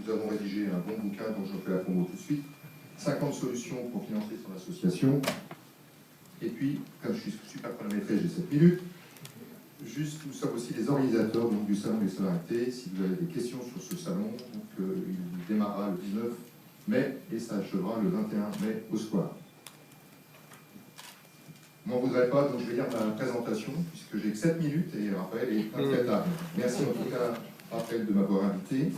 nous avons rédigé un bon bouquin dont je fais la promo tout de suite. 50 solutions pour financer son association. Et puis, comme je suis super chronométré, j'ai 7 minutes. Juste, nous sommes aussi les organisateurs donc, du Salon des Solidarités. Si vous avez des questions sur ce salon, donc, il démarrera le 19 mai et ça achèvera le 21 mai au soir. Je m'en voudrais pas, donc je vais lire ma présentation, puisque j'ai que 7 minutes et Raphaël est intraitable. Merci en tout cas, Raphaël, de m'avoir invité.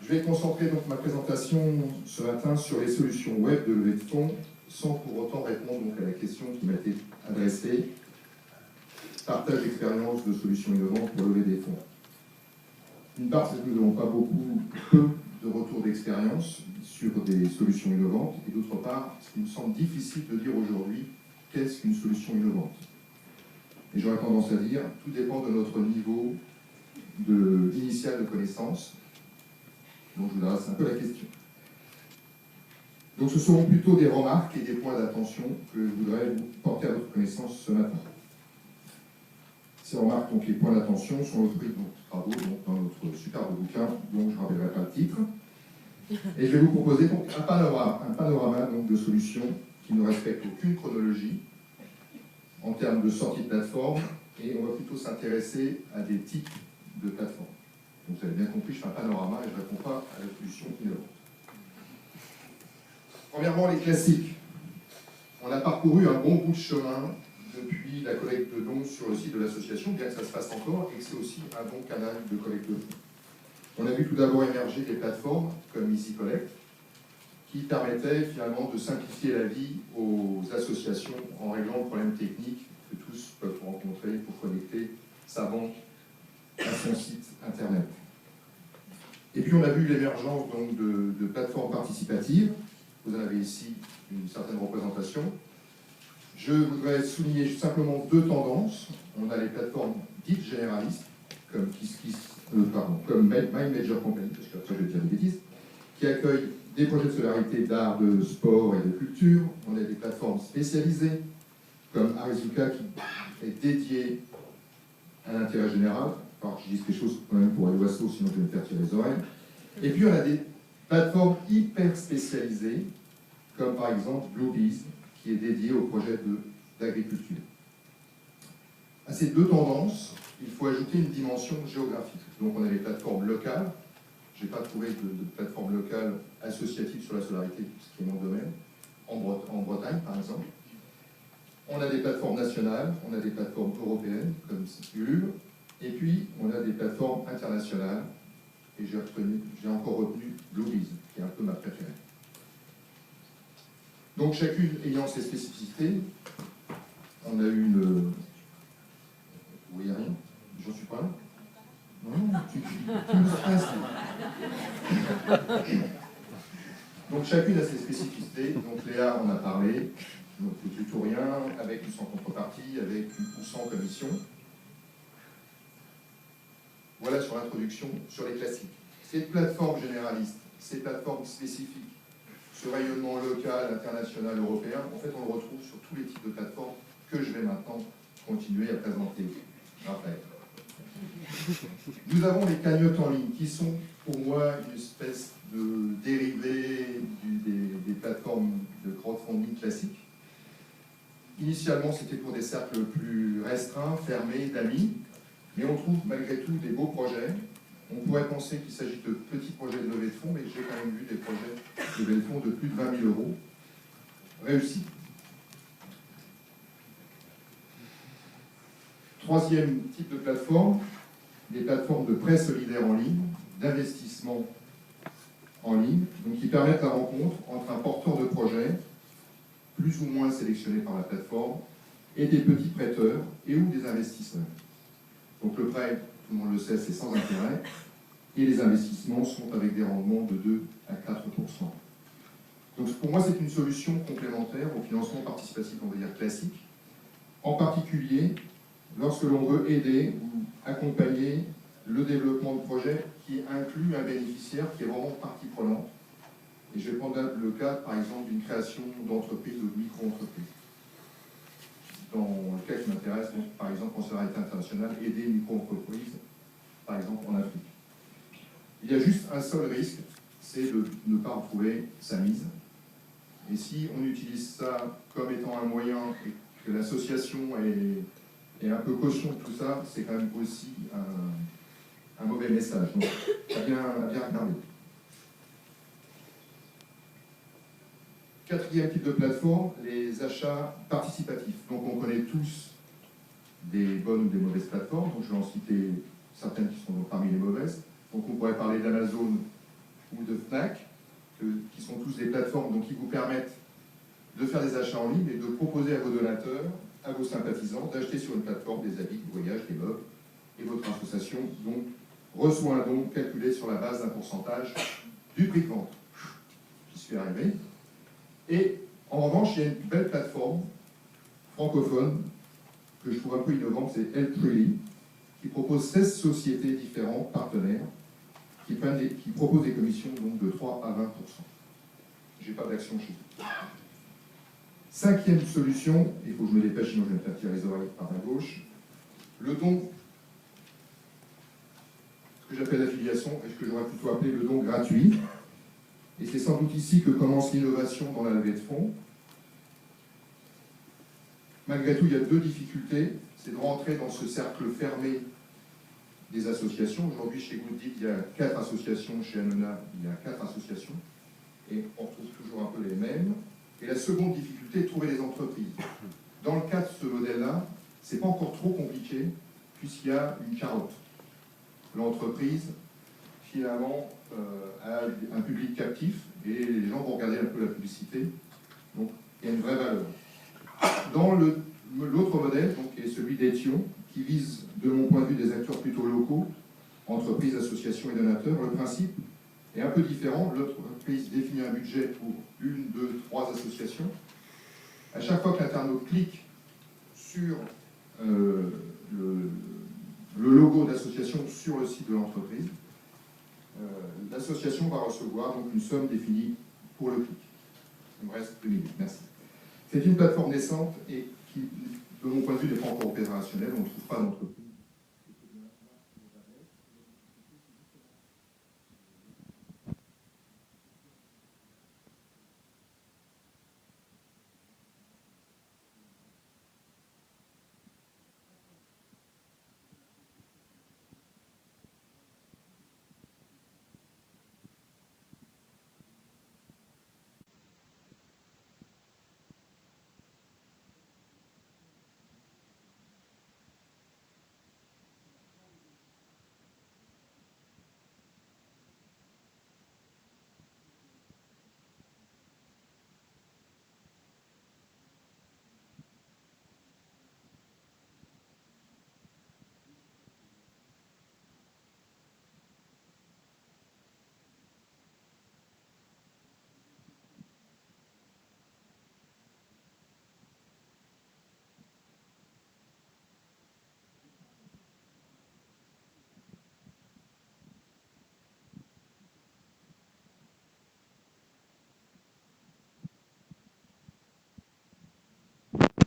Je vais concentrer donc ma présentation ce matin sur les solutions web de levée de fonds, sans pour autant répondre donc, à la question qui m'a été adressée. Partage d'expérience de solutions innovantes pour lever des fonds. D'une part, c'est que nous n'avons pas peu de retours d'expérience sur des solutions innovantes, et d'autre part, il me semble difficile de dire aujourd'hui qu'est-ce qu'une solution innovante. Et j'aurais tendance à dire, tout dépend de notre niveau initial de connaissance. Donc je vous adresse un peu la question. Donc ce seront plutôt des remarques et des points d'attention que je voudrais vous porter à votre connaissance ce matin. Ces remarques, donc les points d'attention, sont le fruit de nos travaux donc, dans notre superbe bouquin, dont je ne rappellerai pas le titre. Et je vais vous proposer donc un panorama donc, de solutions qui ne respectent aucune chronologie en termes de sortie de plateforme, et on va plutôt s'intéresser à des types de plateformes. Donc vous avez bien compris, je fais un panorama et je ne réponds pas à la solution innovante. Premièrement, les classiques. On a parcouru un bon bout de chemin depuis la collecte de dons sur le site de l'association, bien que ça se fasse encore, et que c'est aussi un bon canal de collecte de fonds. On a vu tout d'abord émerger des plateformes comme EasyCollect, qui permettaient finalement de simplifier la vie aux associations en réglant le problème technique que tous peuvent rencontrer pour connecter sa banque à son site internet. Et puis on a vu l'émergence donc de plateformes participatives. Vous en avez ici une certaine représentation. Je voudrais souligner simplement deux tendances. On a les plateformes dites généralistes, comme comme My Major Company, parce qu'après je vais dire des bêtises, qui accueillent des projets de solidarité, d'art, de sport et de culture. On a des plateformes spécialisées, comme Arizuka, qui est dédiée à l'intérêt général. Alors je dis quelque chose quand même pour les oiseaux, sinon je vais me faire tirer les oreilles. Et puis on a des plateformes hyper spécialisées, comme par exemple Bluebees, qui est dédié au projet d'agriculture. À ces deux tendances, il faut ajouter une dimension géographique. Donc on a les plateformes locales. Je n'ai pas trouvé de plateforme locale associative sur la solidarité, ce qui est mon domaine, en Bretagne par exemple. On a des plateformes nationales, on a des plateformes européennes, comme Ulule, et puis on a des plateformes internationales, et j'ai encore retenu Bluebees, qui est un peu ma préférée. Donc chacune ayant ses spécificités, on a eu une... Vous voyez rien? J'en suis pas là? Non, tu me stresses. Donc chacune a ses spécificités. Donc Léa en a parlé. Donc le tutorien, avec ou sans contrepartie, avec ou sans commission. Voilà sur l'introduction, sur les classiques. Ces plateformes généralistes, ces plateformes spécifiques, ce rayonnement local, international, européen, en fait, on le retrouve sur tous les types de plateformes que je vais maintenant continuer à présenter. Raphaël. Nous avons les cagnottes en ligne, qui sont pour moi une espèce de dérivé des plateformes de crowdfunding classiques. Initialement, c'était pour des cercles plus restreints, fermés, d'amis, mais on trouve malgré tout des beaux projets. On pourrait penser qu'il s'agit de petits projets de levée de fonds, mais j'ai quand même vu des projets de levée de fonds de plus de 20 000 € réussis. Troisième type de plateforme, des plateformes de prêt solidaire en ligne, d'investissement en ligne, donc qui permettent la rencontre entre un porteur de projet, plus ou moins sélectionné par la plateforme, et des petits prêteurs et ou des investisseurs. Donc le prêt, tout le monde le sait, c'est sans intérêt, et les investissements sont avec des rendements de 2 à 4%. Donc pour moi, c'est une solution complémentaire au financement participatif, on va dire classique, en particulier lorsque l'on veut aider ou accompagner le développement de projets qui inclut un bénéficiaire qui est vraiment partie prenante. Et je vais prendre le cas, par exemple, d'une création d'entreprise ou de micro-entreprise. Dans le cas qui m'intéresse, par exemple, en solidarité internationale, aider une micro-entreprise, par exemple, en Afrique. Il y a juste un seul risque, c'est de ne pas retrouver sa mise. Et si on utilise ça comme étant un moyen et que l'association est un peu caution de tout ça, c'est quand même aussi un mauvais message. Donc, à bien regarder. Quatrième type de plateforme, les achats participatifs. Donc on connaît tous des bonnes ou des mauvaises plateformes, donc je vais en citer certaines qui sont parmi les mauvaises. Donc on pourrait parler d'Amazon ou de Fnac, qui sont tous des plateformes donc, qui vous permettent de faire des achats en ligne et de proposer à vos donateurs, à vos sympathisants, d'acheter sur une plateforme des habits, des voyages, des meubles, et votre association donc reçoit un don calculé sur la base d'un pourcentage du prix de vente. J'y suis arrivé. Et en revanche, il y a une belle plateforme francophone que je trouve un peu innovante, c'est Helpfreely, qui propose 16 sociétés différentes, partenaires, qui proposent des commissions donc, de 3 à 20%. Je n'ai pas d'action chez eux. Cinquième solution, il faut que je me dépêche, sinon je vais me faire tirer les oreilles par la gauche, le don, ce que j'appelle l'affiliation, et ce que j'aurais plutôt appelé le don gratuit. Et c'est sans doute ici que commence l'innovation dans la levée de fonds. Malgré tout, il y a deux difficultés. C'est de rentrer dans ce cercle fermé des associations. Aujourd'hui, chez Gooddeed, il y a 4 associations. Chez Hannona, il y a 4 associations. Et on retrouve toujours un peu les mêmes. Et la seconde difficulté est de trouver des entreprises. Dans le cas de ce modèle-là, ce n'est pas encore trop compliqué, puisqu'il y a une carotte. L'entreprise, finalement, a un public captif, et les gens vont regarder un peu la publicité. Donc, il y a une vraie valeur. Dans l'autre modèle, donc, qui est celui d'Ethion, qui vise, de mon point de vue, des acteurs plutôt locaux, entreprises, associations et donateurs, le principe est un peu différent. L'entreprise définit un budget pour 1, 2, 3 associations. À chaque fois que l'internaute clique sur le logo d'association sur le site de l'entreprise, l'association va recevoir donc, une somme définie pour le clic. Il me reste 2 minutes, merci. C'est une plateforme naissante et qui, de mon point de vue, n'est pas encore opérationnelle. On ne trouve pas d'entreprise.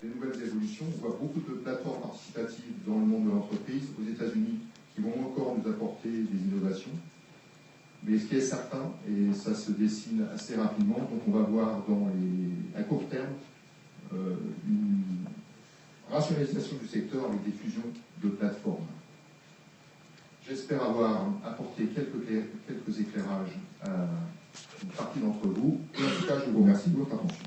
Des nouvelles évolutions. On voit beaucoup de plateformes participatives dans le monde de l'entreprise, aux États-Unis, qui vont encore nous apporter des innovations. Mais ce qui est certain, et ça se dessine assez rapidement, donc on va voir à court terme une rationalisation du secteur avec des fusions de plateformes. J'espère avoir apporté quelques éclairages à une partie d'entre vous. Et en tout cas, je vous remercie de votre attention.